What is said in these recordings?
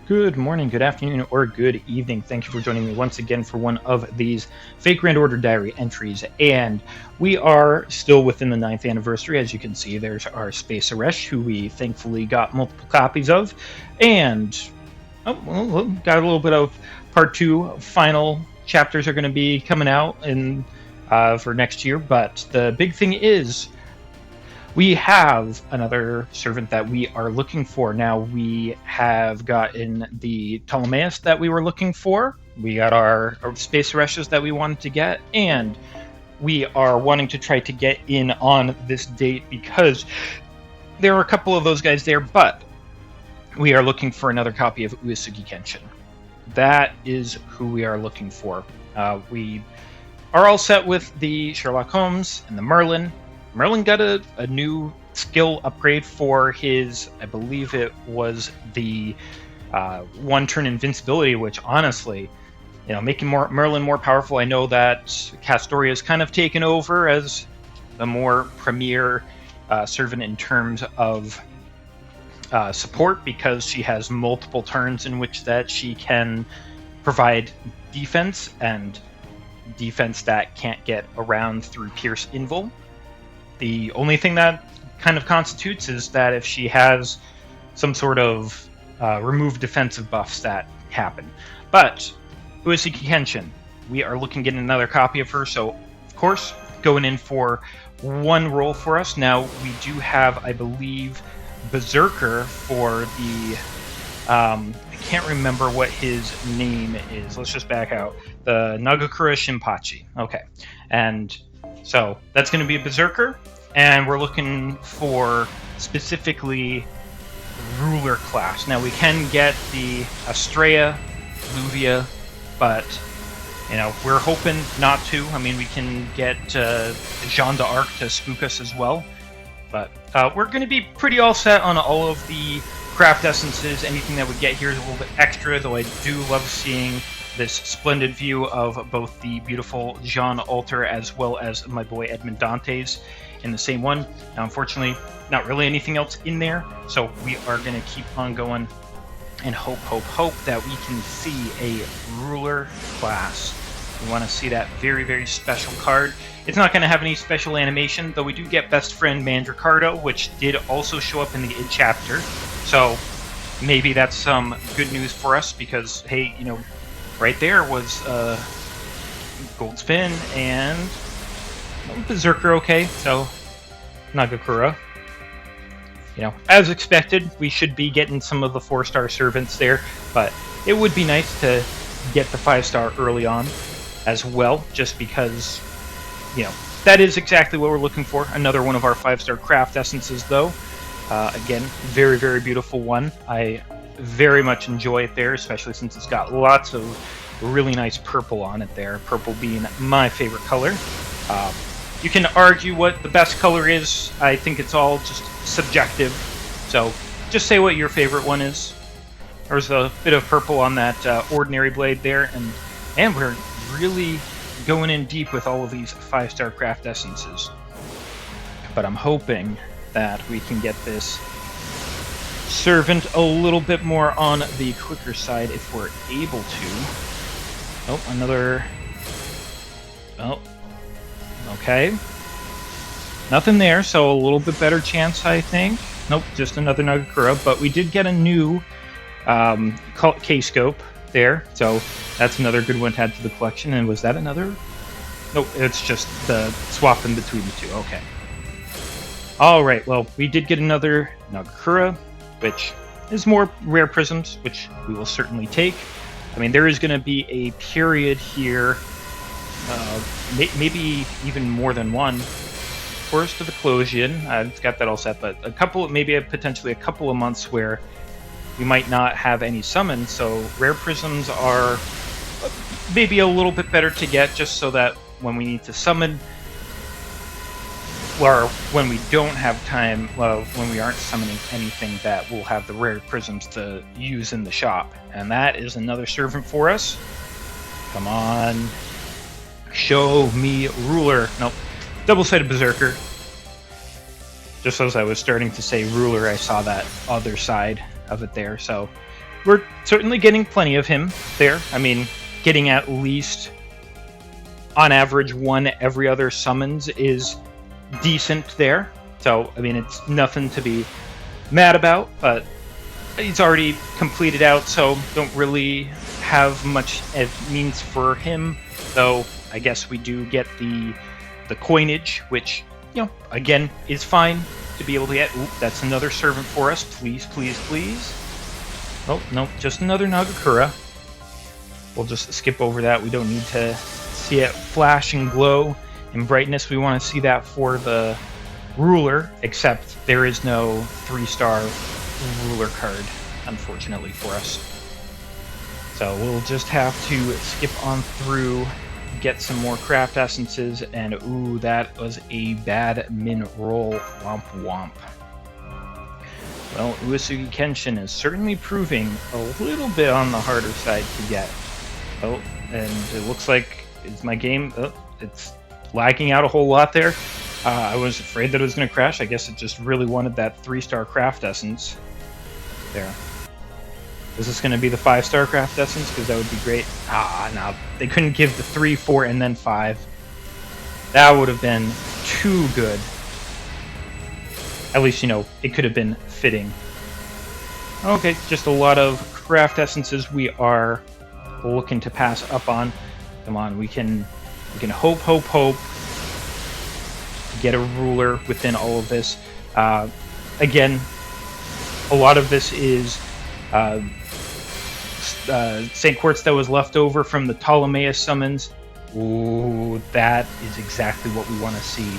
Good morning, good afternoon, or good evening. Thank you for joining me once again for one of these Fake Grand Order Diary entries. And we are still within the 9th anniversary. As you can see, there's our Space Aresh, who we thankfully got multiple copies of. And got a little bit of part 2. Final chapters are going to be coming out for next year. But the big thing is, we have another servant that we are looking for. Now, we have gotten the Ptolemaeus that we were looking for. We got our Space Rushes that we wanted to get. And we are wanting to try to get in on this date because there are a couple of those guys there, but we are looking for another copy of Uesugi Kenshin. That is who we are looking for. We are all set with the Sherlock Holmes and the Merlin. Merlin got a new skill upgrade for his, I believe it was the one-turn invincibility, which honestly, making Merlin more powerful. I know that Castoria is kind of taken over as the more premier servant in terms of support because she has multiple turns in which that she can provide defense and defense that can't get around through Pierce Invul. The only thing that kind of constitutes is that if she has some sort of removed defensive buffs that happen. But Uesugi Kenshin, we are looking at another copy of her, so of course, going in for one role for us. Now, we do have, I believe, Berserker for the... I can't remember what his name is. Let's just back out. The Nagakura Shinpachi. Okay. And so that's going to be a Berserker, and we're looking for specifically ruler class. Now we can get the Astrea, Luvia, but we're hoping not to. I mean, we can get Jeanne d'Arc to spook us as well, but we're going to be pretty all set on all of the craft essences. Anything that we get here is a little bit extra, though I do love seeing this splendid view of both the beautiful Jeanne altar as well as my boy Edmond Dante's in the same one. Now, unfortunately, not really anything else in there, so we are going to keep on going and hope that we can see a ruler class. We want to see that very, very special card. It's not going to have any special animation, though we do get Best Friend Mandricardo, which did also show up in the id chapter, so maybe that's some good news for us because, hey, right there was Gold Spin and Berserker, okay, so Nagakura. As expected, we should be getting some of the 4-star servants there, but it would be nice to get the 5-star early on as well, just because, that is exactly what we're looking for. Another one of our 5-star craft essences, though. Again, very, very beautiful one. I very much enjoy it there, especially since it's got lots of really nice purple on it there, purple being my favorite color. You can argue what the best color is. I think it's all just subjective, so just say what your favorite one is. There's a bit of purple on that ordinary blade there, and we're really going in deep with all of these 5-star craft essences. But I'm hoping that we can get this servant a little bit more on the quicker side if we're able to. Oh, another... Oh, okay. Nothing there, so a little bit better chance, I think. Nope, just another Nagakura, but we did get a new K-scope there, so that's another good one to add to the collection. And was that another? Nope, it's just the swap in between the two. Okay. Alright, well, we did get another Nagakura, which is more rare prisms, which we will certainly take. I mean, there is going to be a period here, maybe even more than one. Forest of Eclosion, I've got that all set, but potentially a couple of months where we might not have any summons, so rare prisms are maybe a little bit better to get, just so that when we need to summon, or when we don't have time, when we aren't summoning anything, that we'll have the rare prisms to use in the shop. And that is another servant for us. Come on. Show me ruler. Nope. Double-sided Berserker. Just as I was starting to say ruler, I saw that other side of it there. So we're certainly getting plenty of him there. I mean, getting at least, on average, one every other summons is decent there. So, I mean, it's nothing to be mad about, but he's already completed out, so don't really have much means for him. Though, I guess we do get the coinage, which, you know, again, is fine to be able to get. Ooh, that's another servant for us. Please, please, please. Oh, no, just another Nagakura. We'll just skip over that. We don't need to see it flash and glow in brightness. We want to see that for the ruler, except there is no 3-star ruler card, unfortunately for us. So we'll just have to skip on through, get some more craft essences, and ooh, that was a bad min roll. Womp womp. Well, Uesugi Kenshin is certainly proving a little bit on the harder side to get. Oh, and it looks like it's my game. Oh, it's lagging out a whole lot there. I was afraid that it was going to crash. I guess it just really wanted that 3-star craft essence. There. Is this going to be the 5-star craft essence? Because that would be great. Ah, no. They couldn't give the 3, 4, and then 5. That would have been too good. At least, you know, it could have been fitting. Okay, just a lot of craft essences we are looking to pass up on. Come on, we can hope to get a ruler within all of this. Again, a lot of this is St. Quartz that was left over from the Ptolemaeus summons. Ooh, that is exactly what we want to see.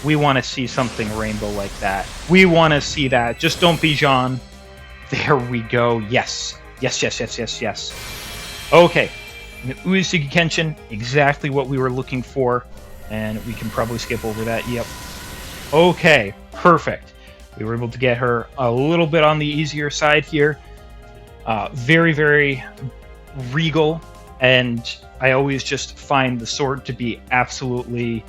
We want to see something rainbow like that. We want to see that. Just don't be Jean. There we go. Yes. Yes, yes, yes, yes, yes. Okay. Uesugi Kenshin, exactly what we were looking for. And we can probably skip over that. Yep. Okay. Perfect. We were able to get her a little bit on the easier side here. Very, very regal. And I always just find the sword to be absolutely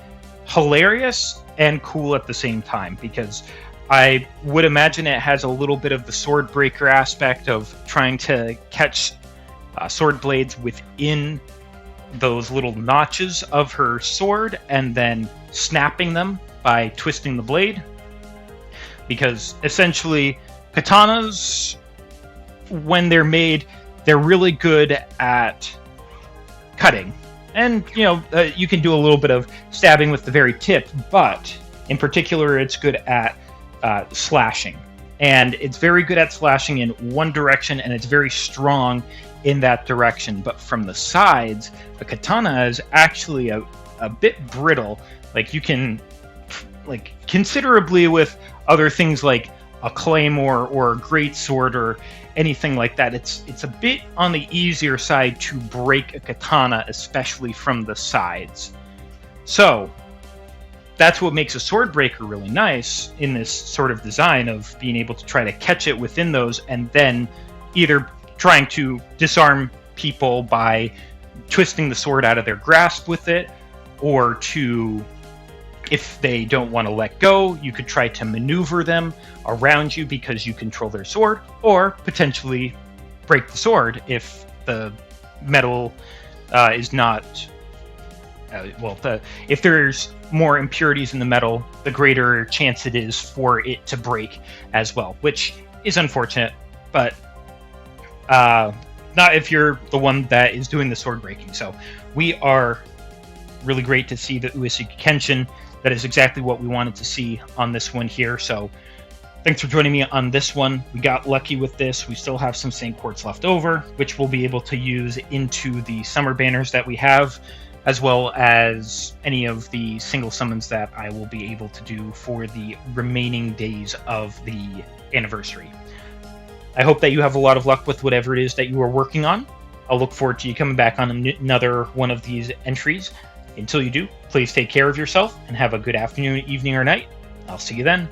hilarious and cool at the same time, because I would imagine it has a little bit of the sword breaker aspect of trying to catch sword blades within those little notches of her sword and then snapping them by twisting the blade. Because essentially, katanas, when they're made, they're really good at cutting. And, you know, you can do a little bit of stabbing with the very tip, but in particular, it's good at slashing. And it's very good at slashing in one direction, and it's very strong in that direction. But from the sides, the katana is actually a bit brittle. Like, you can, like, considerably with other things like a claymore or a greatsword or anything like that, it's a bit on the easier side to break a katana, especially from the sides. So that's what makes a sword breaker really nice in this sort of design of being able to try to catch it within those and then either trying to disarm people by twisting the sword out of their grasp with it, or to, if they don't want to let go, you could try to maneuver them around you because you control their sword, or potentially break the sword if the metal is not... if there's more impurities in the metal, the greater chance it is for it to break as well, which is unfortunate, but not if you're the one that is doing the sword breaking. So we are really great to see the Uesugi Kenshin. That is exactly what we wanted to see on this one here. So thanks for joining me on this one. We got lucky with this. We still have some St. Quartz left over, which we'll be able to use into the summer banners that we have, as well as any of the single summons that I will be able to do for the remaining days of the anniversary. I hope that you have a lot of luck with whatever it is that you are working on. I'll look forward to you coming back on another one of these entries. Until you do, please take care of yourself and have a good afternoon, evening, or night. I'll see you then.